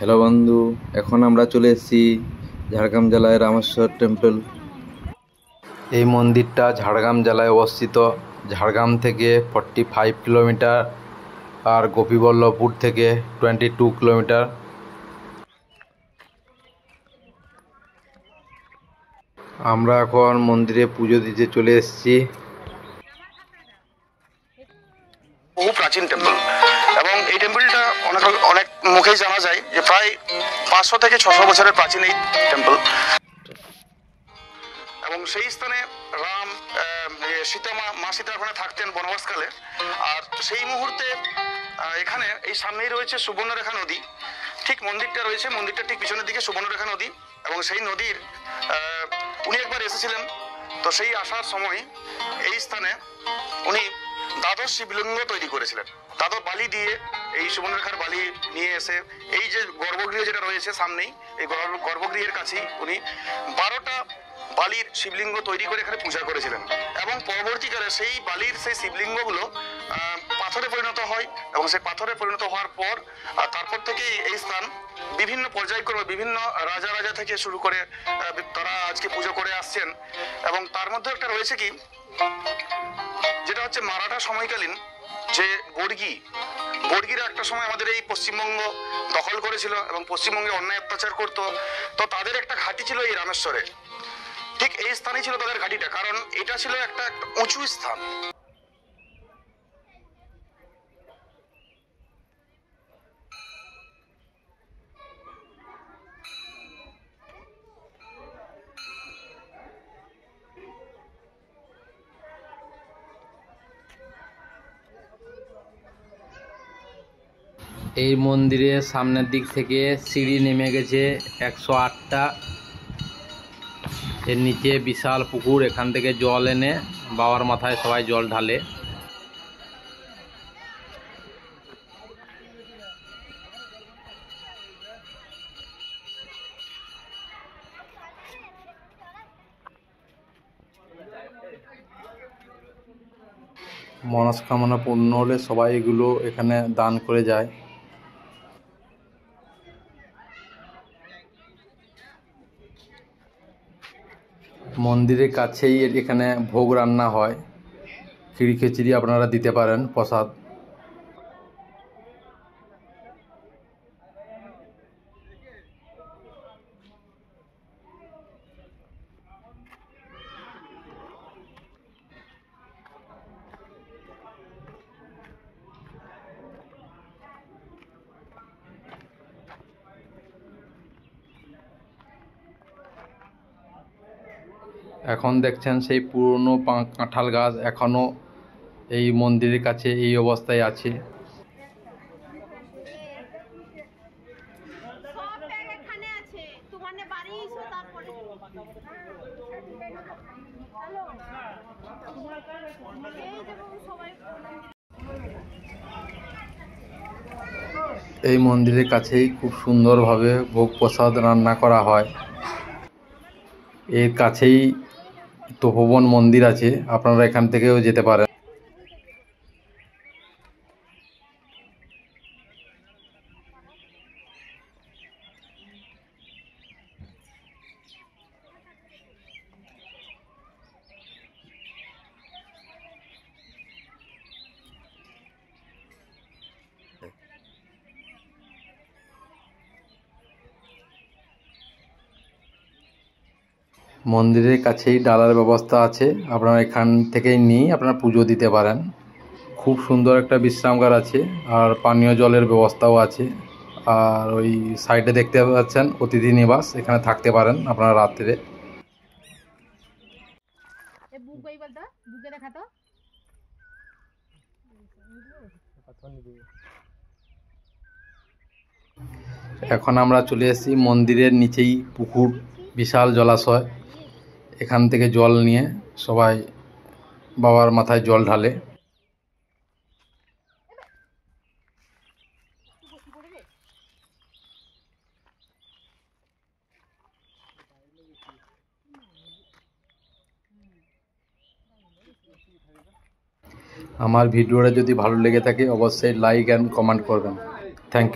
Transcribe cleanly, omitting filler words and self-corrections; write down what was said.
Hello বন্ধু, এখন আমরা চলে এসেছি ঝাড়গ্রাম জেলায় রামেশ্বর টেম্পল। এই মন্দিরটা ঝাড়গ্রাম জেলায় অবস্থিত। ঝাড়গ্রাম থেকে 45 কিলোমিটার আর গোপীবল্লভপুর থেকে 22 কিলোমিটার। আমরা এখন মন্দিরে পুজো দিতে চলে এসেছি। বহু প্রাচীন টেম্পল এবং এই টেম্পলটা অনেক অনেক মুখেই জানা যায় যে প্রায় 500 থেকে 600 বছরের প্রাচীন এই টেম্পল। এবং সেই স্থানে রাম সীতা মা সীতা ওখানে থাকতেন বনবাসকালে। আর সেই মুহূর্তে এখানে এই সামনেই রয়েছে সুবর্ণরেখা নদী। ঠিক মন্দিরটা রয়েছে, মন্দিরটা ঠিক পিছনের দিকে সুবর্ণরেখা নদী। এবং সেই নদীর উনি একবার এসেছিলেন, তো সেই আসার সময় এই স্থানে উনি দ্বাদশ শিবলিঙ্গ তৈরি করেছিলেন। দ্বাদশ বালি দিয়ে, এই সুবর্ণরেখার বালি নিয়ে এসে এই যে গর্ভগৃহ যেটা রয়েছে সামনেই, এই গর্ভগৃহের কাছেই উনি 12টা বালির শিবলিঙ্গ তৈরি করে এখানে পূজা করেছিলেন। এবং পরবর্তীকালে সেই বালির সেই শিবলিঙ্গগুলো পাথরে পরিণত হয় এবং সেই পাথরে পরিণত হওয়ার পর তারপর থেকে এই স্থান বিভিন্ন পর্যায়ক্রমে বিভিন্ন রাজা থেকে শুরু করে তারা আজকে পুজো করে আসছেন। এবং তার মধ্যে একটা রয়েছে কি, যেটা হচ্ছে মারাঠা সময়কালীন যে বর্গিরা একটা সময় আমাদের এই পশ্চিমবঙ্গ দখল করেছিল এবং পশ্চিমবঙ্গে অন্যায় অত্যাচার করত। তো তাদের একটা ঘাঁটি ছিল এই রামেশ্বরে। ঠিক এই স্থানেই ছিল তাদের ঘাঁটিটা, কারণ এটা ছিল একটা উঁচু স্থান। এই মন্দিরের সামনের দিক থেকে সিঁড়ি নেমে গেছে 108টা। এর নিচে বিশাল পুকুর, এখান থেকে জল এনে বাবার মাথায় সবাই জল ঢালে। মনস্কামনা পূর্ণ হলে সবাই এগুলো এখানে দান করে যায়। মন্দিরের কাছেই এখানে ভোগ রান্না হয়, খিচুড়ি খিচুড়ি আপনারা দিতে পারেন প্রসাদ। এখন দেখছেন সেই পুরনো কাঁঠাল গাছ এখনো এই মন্দিরের কাছে এই অবস্থায় আছে। এই মন্দিরের কাছেই খুব সুন্দরভাবে ভোগ প্রসাদ রান্না করা হয়। এর কাছেই তপোবন মন্দির আছে, আপনারা এখান থেকেও যেতে পারেন। মন্দিরের কাছেই ডালার ব্যবস্থা আছে, আপনারা এখান থেকেই নিয়ে আপনারা পুজো দিতে পারেন। খুব সুন্দর একটা বিশ্রামাগার আছে আর পানীয় জলের ব্যবস্থাও আছে। আর ওই সাইডে দেখতে পাচ্ছেন অতিথি নিবাস, এখানে থাকতে পারেন আপনারা রাত্রে। এখন আমরা চলে এসেছি মন্দিরের নিচেই পুকুর, বিশাল জলাশয়। এখান থেকে জল নিয়ে সবাই বাবার মাথায় জল ঢালে। আমার ভিডিওটা যদি ভালো লেগে থাকে অবশ্যই লাইক অ্যান্ড কমেন্ট করবেন। Thank you.